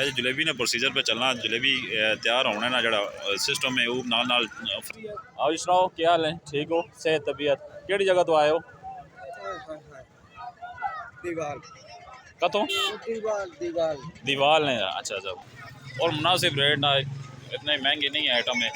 जलेबी ने प्रोसीजर पे चलना, जलेबी तैयार होना ना जड़ा सिस्टम है वो नाल नाल। आओ सुनाओ क्या हाल है, ठीक हो, सेहत तबीयत? केड़ी जगह तो आए हो? दीवाल कतों? दीवाल ने। अच्छा अच्छा। और मुनासिब रेट ना, इतने महंगे नहीं है आइटम है।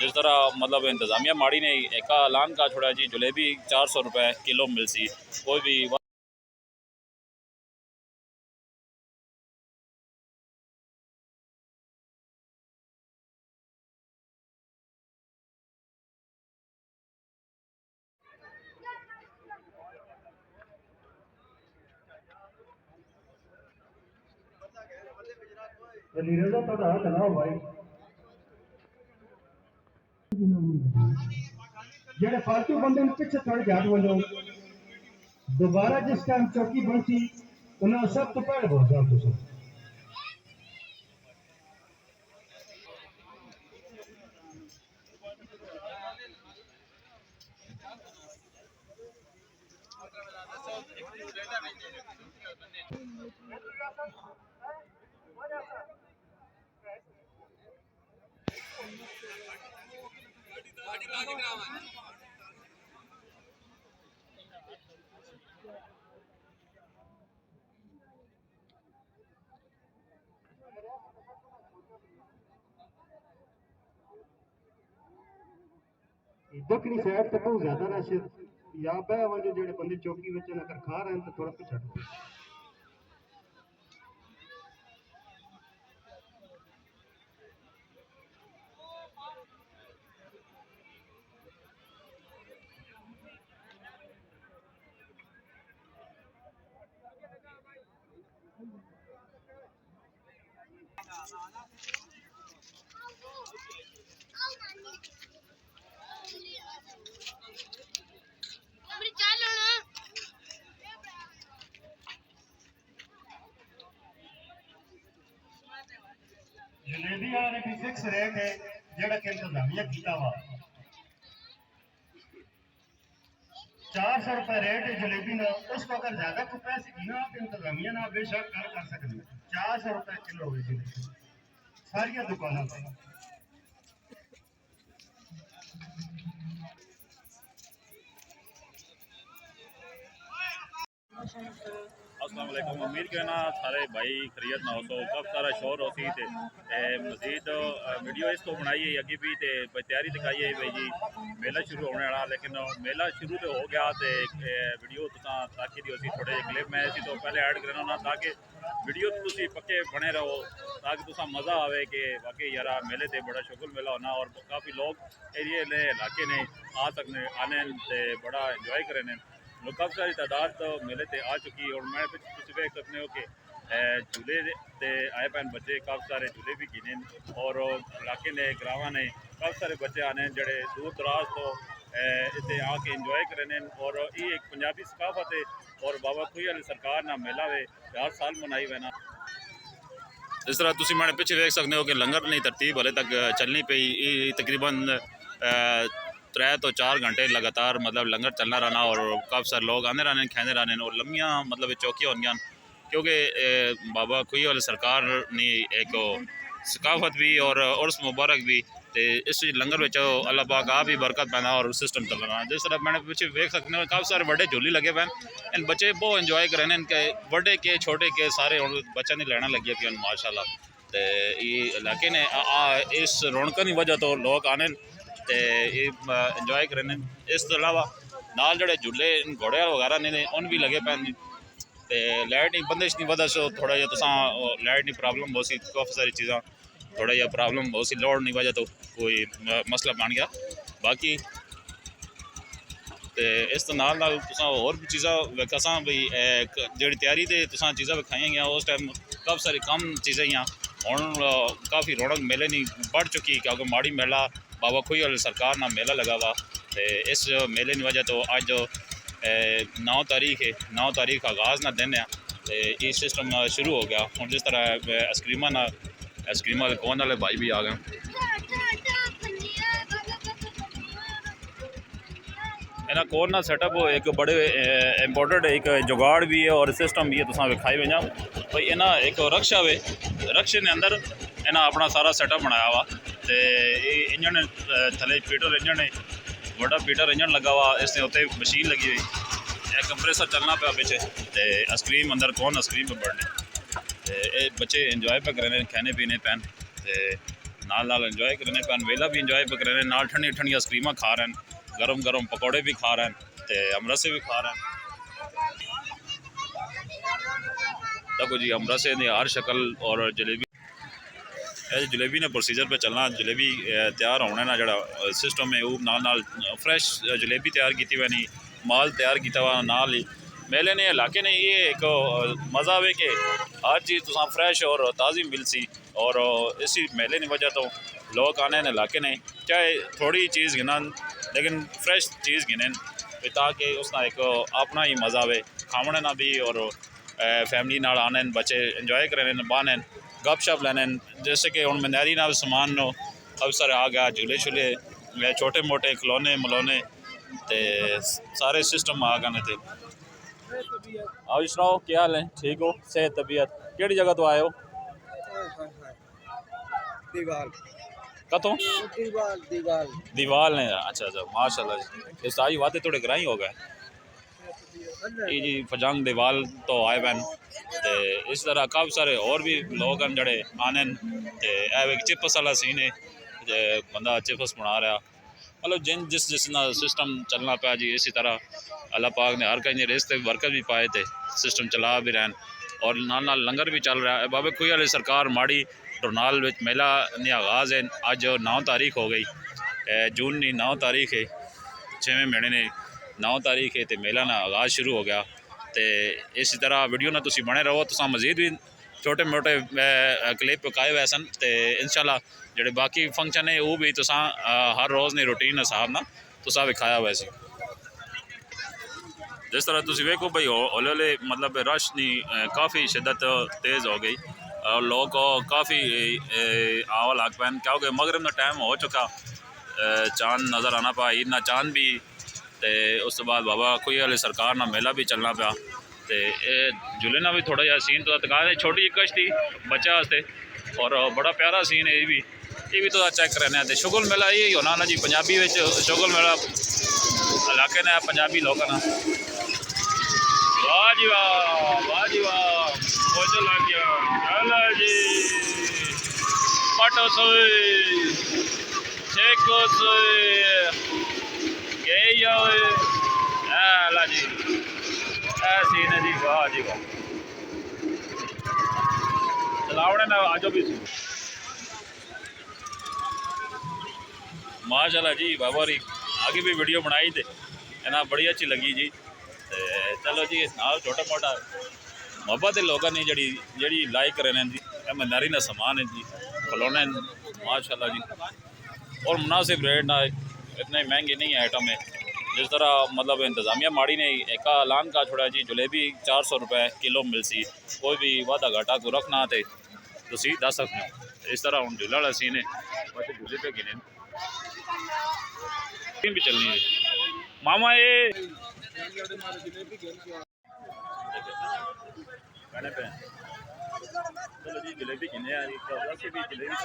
जिस तरह मतलब इंतजामिया माड़ी ने एक ऐलान का छोड़ा जी, जलेबी 400 रुपये किलो मिल सी कोई भी। जेड़े फालतू बंदे पिछे थोड़े जाट वजो दोबारा जिस टाइम चौकी बनती उन्हें सब तो पहले बहुत जाओ दक्षिणी साइड तक बहुत ज्यादा रश या बह वजो जेड़े बंदे चौकी में अगर खा रहे हैं तो थोड़ा पीछे जलेबी वाले भी फिक्स रेट है जेड़ा कि इंतजामिया किया हुआ 400 रुपए रेट है जलेबी ना। उसको अगर ज्यादा को पैसे की ना तो इंतजामिया ना बेशक कर सकते 400 रुपए किलो है जलेबी सारी दुकानों पर। अस्सलाम वालेकुम। उम्मीद करना सारे भाई खरीत ना हो तो कब सारा शोर हो सी थे मजीद वीडियो इसको बनाई है अगे भी ते तैयारी दिखाई है भाई जी मेला शुरू होने वाला, लेकिन मेला शुरू तो हो गया तो वीडियो तुसा ताकि दी होसी थोड़े क्लिप मैं इसी तो पहले ऐड करना ना ताकि वीडियो तुसी पक्के बने रहो ताकि तुसा मज़ा आवे कि वाकई यार मेले ते बड़ा शुगल मेला होना और काफ़ी लोग एरिए ने इलाके ने आ सकने आने बड़ा इंजॉय करें। काफ़ी सारी तादाद तो मेले ते आ चुकी और मैं तुम देख सकते हो कि झूले ते आए पैन बच्चे काफ़ी सारे झूले भी गिने और इलाके ने ग्रावां ने काफ़ी सारे बच्चे आने जेड़े दूर दराज तो इतने आके इंजॉय करें और ये एक पंजाबी सकाफत है और बाबा खुई वाली सरकार ना मेला वे हर साल मनाई वैना। इस तरह तुम मैंने पिछले देख सकते हो कि लंगर नहीं तरतीब हले तक चलनी पई तकरीबन 3 तो 4 घंटे लगातार मतलब लंगर चलना रहना और काफ़ी सारे लोग आने रहने खेने रहने और लम्बियाँ मतलब चौकियाँ होंगी क्योंकि बाबा खुई वाली सरकार ने एक सकाफत भी और उर्स मुबारक भी तो इस लंगर में अल्लाह पाक आप भी बरकत पैना और सिस्टम चल रहा। जिस तरह मैंने पीछे देख सकते हो काफ़ी सारे बड़े झूले लगे पैन इन बच्चे बहुत इंजॉय करें इनके बड़े के छोटे के सारे बच्चा नहीं लेना लगे कि माशाल्लाह तो ये इलाके ने इस रौनक की वजह तो लोग आने इंजॉय करें। इस तो अलावा नाल जड़े झूले घोड़े वगैरह ने उन भी लगे पैन तो लाइट नहीं बंदिश नहीं वजह से थोड़ा जहा तुसा लाइट नहीं प्रॉब्लम बहुत सी काफ़ी सारी चीज़ा थोड़ा जहा प्रॉब्लम बहुत सी लोड नहीं वजह तो कोई मसला बन गया बाकी तो इस तो नाल होर भी चीज़ा वेखा भाई जी तैयारी तो तुसा चीज़ा विखाई गया उस टाइम काफ़ी सारी कम चीज़ें ही हूँ काफ़ी रौनक मेले नहीं बढ़ चुकी क्योंकि माड़ी मेला बाबा खुई वाली सरकार ना मेला लगा हुआ तो इस मेले की वजह तो अज 9 तारीख है 9 तारीख आगाज़ ना दिन है तो ये सिस्टम शुरू हो गया हूँ। जिस तरह आइसक्रीमा ना आइसक्रीम वाले कौन वाले भाई भी आ गए। इन्हें कौन ना सेटअप एक बड़े इंपॉर्टेंट एक जुगाड़ भी है और सिस्टम भी है तुसा विखाई वजा भाई इन्हें एक रक्शा वे रक्शे के अंदर इन्हें अपना सारा सेटअप बनाया हुआ तो इंजन थले पीटर इंजन है बड़ा पीटर इंजन लगा हुआ इसने उत्ते मशीन लगी हुई एक कंप्रेसर चलना पाया पिछे तो आइसक्रीम अंदर कौन आइसक्रीम पे बढ़ने तो बच्चे इंजॉय पे करें खाने पीने पैन तो नाल इंजॉय करने पैन वेला भी इंजॉय पे करें नाल ठंडी ठंडी आइसक्रीम खा रहे हैं गरम गरम पकौड़े भी खा रहे हैं तो अमरसे भी खा रहे हैं। देखो जी अमरसे ने हर शक्ल और जलेबी जलेबी ने प्रोसीजर पे चलना जलेबी तैयार होने ना जड़ा सिस्टम है वो नाल फ्रैश जलेबी तैयार की हुई नहीं माल तैयार किया हुआ नाल ही मेले ने इलाके ने ये एक मज़ा है कि हर चीज़ तुसा फ्रैश और ताज़ी मिल सी और इसी मेले की वजह तो लोग आने इलाके ने चाहे थोड़ी चीज़ गिनन लेकिन फ्रैश चीज़ गिनें ताकि उसका एक अपना ही मज़ा आए खाने ना भी और फैमिली नाल आने बच्चे इंजॉय करें बहने गप शप लेने जैसे कि हम मनैरी नाल समान नो अवसर आ गया झूले झूले छोटे मोटे खिलौने मलौने ते सारे सिस्टम आ गए थे। आओ सुनाओ क्या हाल है ठीक हो सेहत तबीयत केड़ी जगह तो आए हो दीवाल कतों दीवाल दीवाल दीवाल ने अच्छा अच्छा माशाल्लाह जी ये सारी बातें थोड़े ग्राही हो गए ये जी फजंग दीवाल तो आए बैन ते इस तरह काफ़ी सारे और भी लोग हैं जड़े आने ते चिप्स वाला सीन है बंदा चिप्स बना रहा मतलब जिन जिस सिस्टम चलना पाया जी इसी तरह अल्लाह पाक ने हर कहीं रिश्ते वर्कर भी पाए थे सिस्टम चला भी रहन और नाल लंगर भी चल रहा है बाबे कोई वाली सरकार माड़ी टोरनाल में मेला ने आगाज़ है अज 9 तारीख हो गई जून की 9 तारीख है 6वें महीने ने 9 तारीख है तो मेला ना आगाज़ शुरू हो गया तो इसी तरह वीडियो ना तुसी बने रहो तुसा मजीद भी छोटे मोटे क्लिप पकाए हुए सन तो इंशाल्लाह जेडे बाकी फंक्शन है वो भी तुसा हर रोज़ ने रूटीन हिसाब ना तुसा विखाया हुआ सी जिस तरह तुसी वेखो भाई हौले हौले मतलब रश नहीं काफ़ी शिद्दत तेज़ हो गई और लोग काफ़ी आवा लग पैन क्योंकि मगरब का टाइम हो चुका चांद नज़र आना पा ईद ना चांद भी तो उस बाद बाबा कोई वाले सरकार ना मेला भी चलना पाया तो झूले ना भी थोड़ा जहा सीन तो तका छोटी जी कश्ती बच्चा वास्ते और बड़ा प्यारा सीन है ये भी तो चेक करने तो शुगल मेला यही होना ना जी पंजाबी शुगल मेला इलाके ने पंजाबी लोग ना वाह जी वाह मोजा लग गया चलो जी पटो सोई शेको सोई गई ला जी ऐसी है जी वाह चलावने ना आजो भी माशाल्लाह जी बाबा री आगे भी वीडियो बनाई थे ना बड़ी अच्छी लगी जी चलो जी नाल छोटा मोटा मोहब्बत है लोगों ने जड़ी लाइक करे जी मनारी ना समान है जी खिलौने माशाल्लाह जी और मुनासिब रेट ना इतने महंगे नहीं है आइटम है जिस तरह मतलब इंतज़ामिया माड़ी ने एक ऐलान का छोड़ा जी जलेबी 400 रुपये किलो मिल सी कोई भी वादा घाटा को रखना तो तुसी दस सकते हो इस तरह हम झूला वाला सीन है बच्चे झूले पे गिने भी चलनी है मामा ये कहने पे चलो जी जलेबी गिने यार वैसे भी जलेबी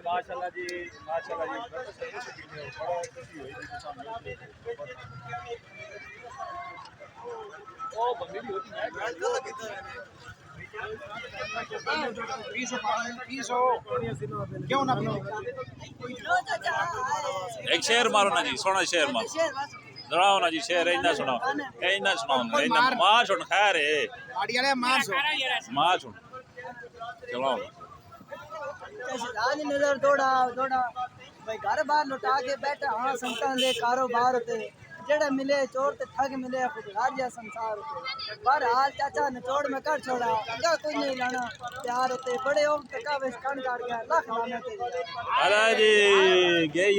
माशाल्लाह जी ओ बंदी भी होती है क्यों ना एक शेर मारो ना जी सोना शेर मारो सुनाओ ना जी शेर इन्ना सुनाओ मां सुन खैर है मां सुन चलो नजर दौड़ा भाई घर बार लुटा के बैठा हाँ संतां दे कारोबार ते जेड़ा मिले चोर ते ठग मिले खुदगार जा संसार ते पर हाल चाचा निचोड़ में कर छोड़ा क्या कोई नहीं लाना प्यार होते बड़े ओम तका वेश कान काट गया लाख लाने ते अरे जी गई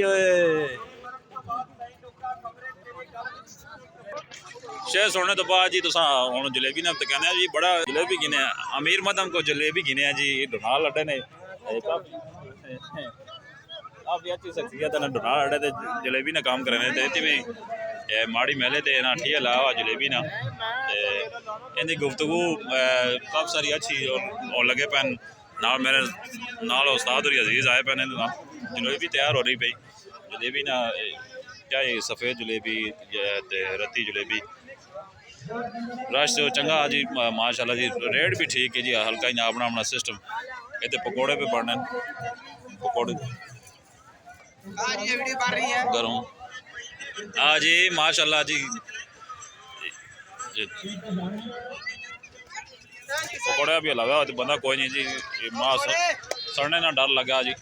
शेर सुनने तो बाद जी तुसा हुण जलेबी नाल तो कहने जी बड़ा जलेबी गिने अमीर मदम को जलेबी गिने जी डुनाल अड्डे ने काफ़ी अच्छी शख्सियत ने डुनाल अड्डे ते जलेबी ने काम करने ते इत्थे भी माड़ी मेले ते ना ठीक अलावा जलेबी ना इनकी गुफ्तगू काफ़ी सारी अच्छी और लगे पैन नाल मेरे नाल उस्ताद और अजीज़ आए पैन जलेबी तैयार हो रही पई जलेबी ना क्या सफ़ेद जलेबी ते रत्ती जलेबी रश चंगा जी माशाल्लाह जी रेट भी ठीक है जी हल्का ही अपना अपना सिस्टम इतने पकौड़े पे बनने पकौड़े गरम हाँ जी माशाल्लाह जी पकौड़ा भी लगा तो बंदा कोई नहीं जी मां सड़ने ना डर लगा जी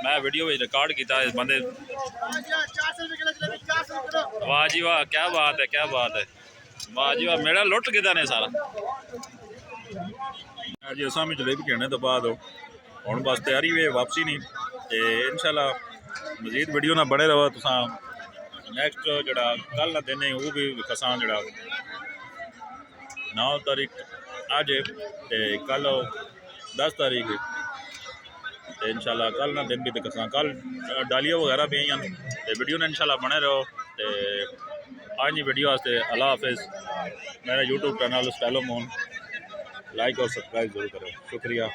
मैं वीडियो में रिकॉर्ड किया इस बंदे वाह जी वाह क्या बात है वाह जी वाह मेरा लुट किदा ने सारा जी असा भी जलेबी कहने तो बाद हुण बस तैयारी वे वापसी नहीं ते इंशाल्लाह मजीद वीडियो ना बने रहो तुसा नैक्सट जड़ा कल ना दिन वो भी कसा जड़ा 9 तारीख अज ते कल 10 तारीख ते इंशाल्लाह कल ना दिन भी तो कसा कल डालिया वगैरह भी आई ते वीडियो ने इंशाल्लाह बने रहो ते आज की वीडियो वास्ते अल्लाह हाफिज़ मेरा यूट्यूब चैनल स्टाइलो मोन लाइक और सब्सक्राइब जरूर करो शुक्रिया।